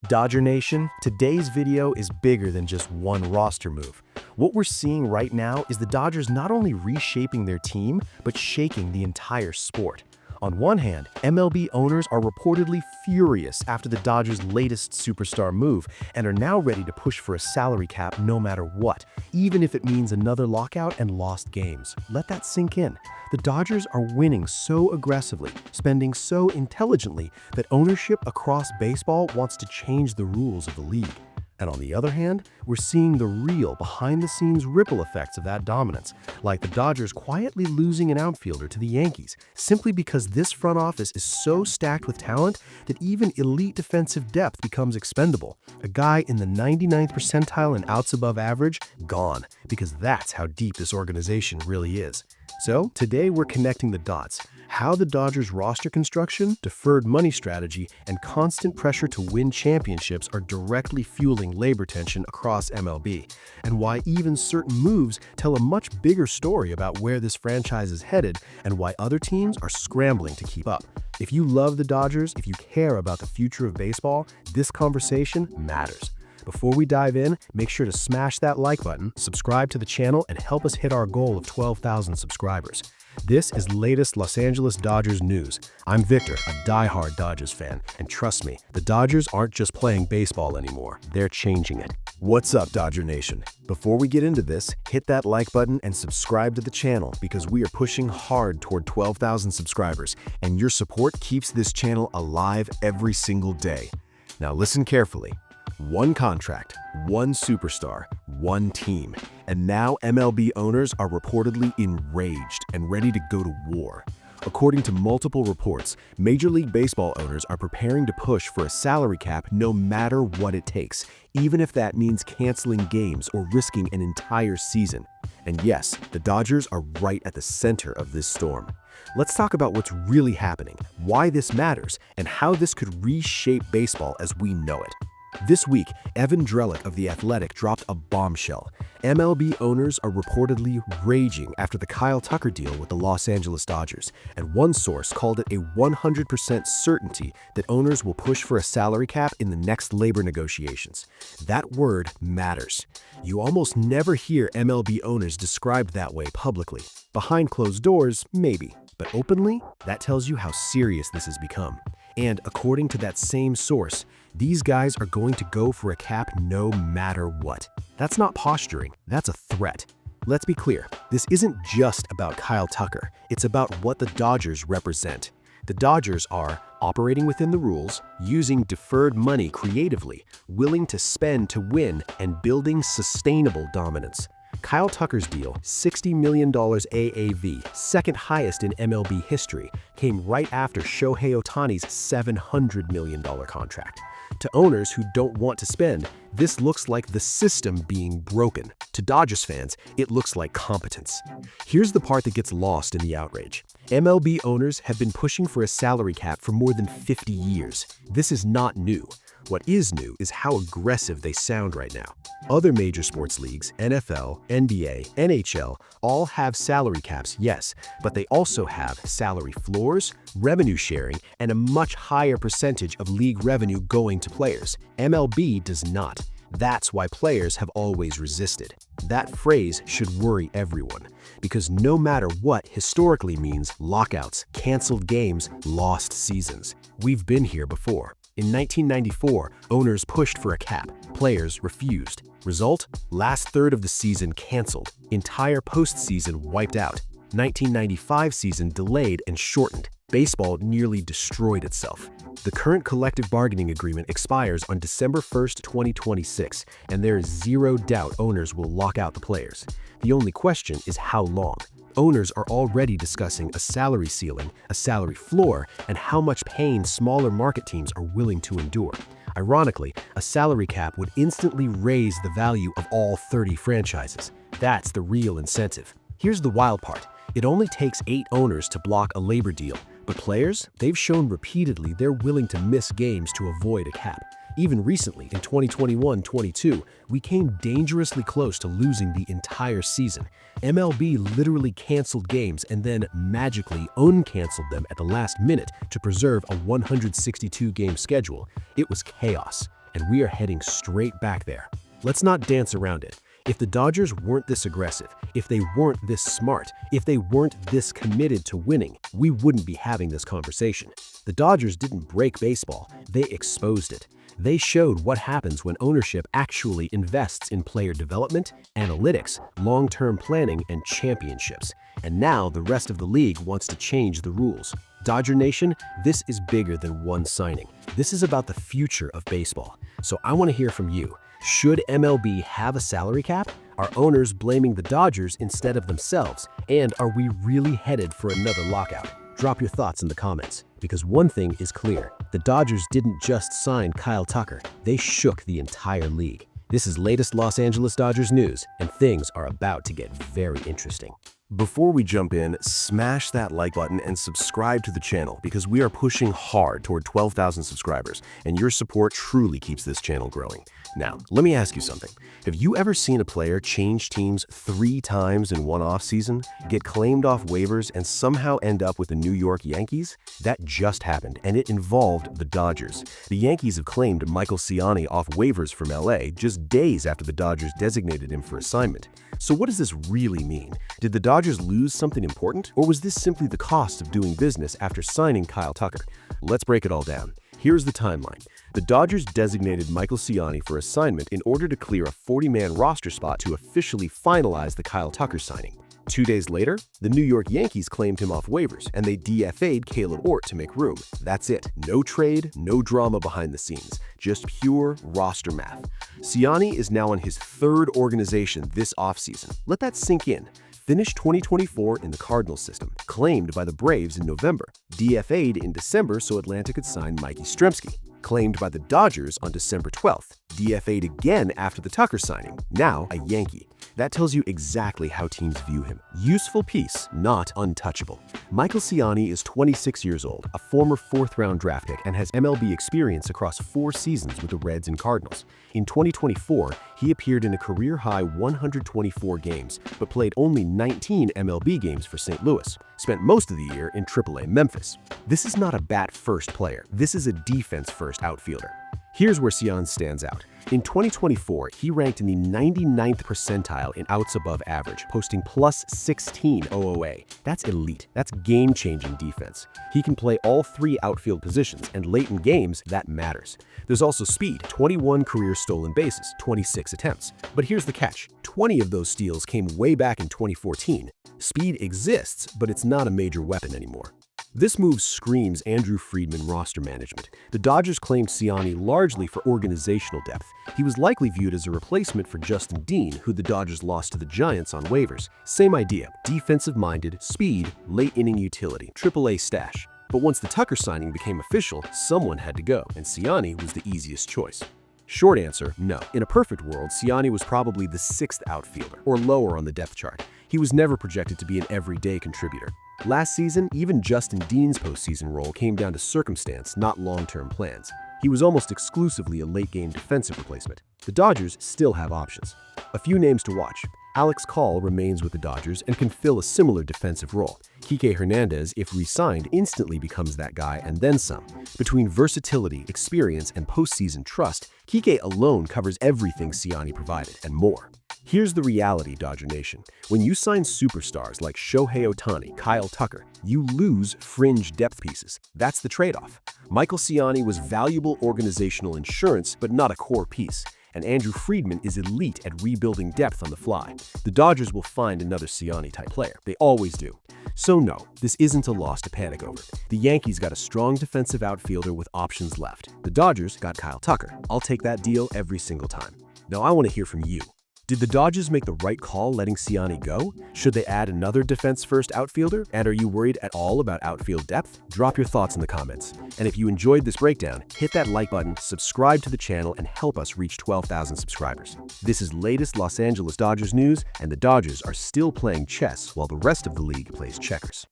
Dodger Nation, today's video is bigger than just one roster move. What we're seeing right now is the Dodgers not only reshaping their team, but shaking the entire sport. On one hand, MLB owners are reportedly furious after the Dodgers' latest superstar move and are now ready to push for a salary cap no matter what, even if it means another lockout and lost games. Let that sink in. The Dodgers are winning so aggressively, spending so intelligently that ownership across baseball wants to change the rules of the league. And on the other hand, we're seeing the real behind-the-scenes ripple effects of that dominance, like the Dodgers quietly losing an outfielder to the Yankees, simply because this front office is so stacked with talent that even elite defensive depth becomes expendable. A guy in the 99th percentile in outs above average, gone, because that's how deep this organization really is. So today we're connecting the dots. How the Dodgers' roster construction, deferred money strategy, and constant pressure to win championships are directly fueling labor tension across MLB, and why even certain moves tell a much bigger story about where this franchise is headed and why other teams are scrambling to keep up. If you love the Dodgers, if you care about the future of baseball, this conversation matters. Before we dive in, make sure to smash that like button, subscribe to the channel, and help us hit our goal of 12,000 subscribers. This is latest Los Angeles Dodgers news. I'm Victor, a diehard Dodgers fan, and trust me, the Dodgers aren't just playing baseball anymore, they're changing it. What's up, Dodger Nation? Before we get into this, hit that like button and subscribe to the channel because we are pushing hard toward 12,000 subscribers, and your support keeps this channel alive every single day. Now listen carefully. One contract, one superstar, one team. And now MLB owners are reportedly enraged and ready to go to war. According to multiple reports, Major League Baseball owners are preparing to push for a salary cap no matter what it takes, even if that means canceling games or risking an entire season. And yes, the Dodgers are right at the center of this storm. Let's talk about what's really happening, why this matters, and how this could reshape baseball as we know it. This week, Evan Drellich of The Athletic dropped a bombshell. MLB owners are reportedly raging after the Kyle Tucker deal with the Los Angeles Dodgers, and one source called it a 100% certainty that owners will push for a salary cap in the next labor negotiations. That word matters. You almost never hear MLB owners described that way publicly. Behind closed doors, maybe, but openly, that tells you how serious this has become. And according to that same source, these guys are going to go for a cap no matter what. That's not posturing, that's a threat. Let's be clear, this isn't just about Kyle Tucker, it's about what the Dodgers represent. The Dodgers are operating within the rules, using deferred money creatively, willing to spend to win, and building sustainable dominance. Kyle Tucker's deal, $60 million AAV, second highest in MLB history, came right after Shohei Ohtani's $700 million contract. To owners who don't want to spend, this looks like the system being broken. To Dodgers fans, it looks like competence. Here's the part that gets lost in the outrage. MLB owners have been pushing for a salary cap for more than 50 years. This is not new. What is new is how aggressive they sound right now. Other major sports leagues, NFL, NBA, NHL, all have salary caps, yes, but they also have salary floors, revenue sharing, and a much higher percentage of league revenue going to players. MLB does not. That's why players have always resisted. That phrase should worry everyone, because no matter what historically means lockouts, canceled games, lost seasons. We've been here before. In 1994, owners pushed for a cap. Players refused. Result? Last third of the season canceled. Entire postseason wiped out. 1995 season delayed and shortened. Baseball nearly destroyed itself. The current collective bargaining agreement expires on December 1st, 2026, and there is zero doubt owners will lock out the players. The only question is how long. Owners are already discussing a salary ceiling, a salary floor, and how much pain smaller market teams are willing to endure. Ironically, a salary cap would instantly raise the value of all 30 franchises. That's the real incentive. Here's the wild part. It only takes 8 owners to block a labor deal, but players, they've shown repeatedly they're willing to miss games to avoid a cap. Even recently, in 2021-22, we came dangerously close to losing the entire season. MLB literally canceled games and then magically uncanceled them at the last minute to preserve a 162-game schedule. It was chaos. and we are heading straight back there. Let's not dance around it. If the Dodgers weren't this aggressive, if they weren't this smart, if they weren't this committed to winning, we wouldn't be having this conversation. The Dodgers didn't break baseball, they exposed it. They showed what happens when ownership actually invests in player development, analytics, long-term planning, and championships. And now the rest of the league wants to change the rules. Dodger Nation, this is bigger than one signing. This is about the future of baseball. So I want to hear from you. Should MLB have a salary cap? Are owners blaming the Dodgers instead of themselves? And are we really headed for another lockout? Drop your thoughts in the comments, because one thing is clear. The Dodgers didn't just sign Kyle Tucker, they shook the entire league. This is latest Los Angeles Dodgers news, and things are about to get very interesting. Before we jump in, smash that like button and subscribe to the channel because we are pushing hard toward 12,000 subscribers, and your support truly keeps this channel growing. Now, let me ask you something. Have you ever seen a player change teams 3 times in one offseason, get claimed off waivers, and somehow end up with the New York Yankees? That just happened, and it involved the Dodgers. The Yankees have claimed Michael Ciani off waivers from LA just days after the Dodgers designated him for assignment. So what does this really mean? Did the Dodgers lose something important, or was this simply the cost of doing business after signing Kyle Tucker? Let's break it all down. Here's the timeline. The Dodgers designated Michael Ciani for assignment in order to clear a 40-man roster spot to officially finalize the Kyle Tucker signing. 2 days later, the New York Yankees claimed him off waivers, and they DFA'd Caleb Ort to make room. That's it. No trade, no drama behind the scenes. Just pure roster math. Ciani is now on his 3rd organization this offseason. Let that sink in. Finished 2024 in the Cardinals system, claimed by the Braves in November, DFA'd in December so Atlanta could sign Mikey Stremski, claimed by the Dodgers on December 12th, DFA'd again after the Tucker signing, now a Yankee. That tells you exactly how teams view him. Useful piece, not untouchable. Michael Ciani is 26 years old, a former 4th-round draft pick, and has MLB experience across 4 seasons with the Reds and Cardinals. In 2024, he appeared in a career-high 124 games, but played only 19 MLB games for St. Louis. Spent most of the year in AAA Memphis. This is not a bat-first player. This is a defense-first outfielder. Here's where Ciani stands out. In 2024, he ranked in the 99th percentile in outs above average, posting plus 16 OOA. That's elite. That's game-changing defense. He can play all 3 outfield positions, and late in games, that matters. There's also speed, 21 career stolen bases, 26 attempts. But here's the catch. 20 of those steals came way back in 2014. Speed exists, but it's not a major weapon anymore. This move screams Andrew Friedman roster management. The Dodgers claimed Ciani largely for organizational depth. He was likely viewed as a replacement for Justin Dean, who the Dodgers lost to the Giants on waivers. Same idea, defensive-minded, speed, late-inning utility, AAA stash. But once the Tucker signing became official, someone had to go, and Ciani was the easiest choice. Short answer, no. In a perfect world, Ciani was probably the 6th outfielder, or lower on the depth chart. He was never projected to be an everyday contributor. Last season, even Justin Dean's postseason role came down to circumstance, not long-term plans. He was almost exclusively a late-game defensive replacement. The Dodgers still have options. A few names to watch. Alex Call remains with the Dodgers and can fill a similar defensive role. Kike Hernandez, if re-signed, instantly becomes that guy and then some. Between versatility, experience, and postseason trust, Kike alone covers everything Ciani provided and more. Here's the reality, Dodger Nation. When you sign superstars like Shohei Ohtani, Kyle Tucker, you lose fringe depth pieces. That's the trade-off. Michael Ciani was valuable organizational insurance, but not a core piece. And Andrew Friedman is elite at rebuilding depth on the fly. The Dodgers will find another Ciani-type player. They always do. So no, this isn't a loss to panic over. The Yankees got a strong defensive outfielder with options left. The Dodgers got Kyle Tucker. I'll take that deal every single time. Now I want to hear from you. Did the Dodgers make the right call letting Ciani go? Should they add another defense-first outfielder? And are you worried at all about outfield depth? Drop your thoughts in the comments. And if you enjoyed this breakdown, hit that like button, subscribe to the channel, and help us reach 12,000 subscribers. This is latest Los Angeles Dodgers news, and the Dodgers are still playing chess while the rest of the league plays checkers.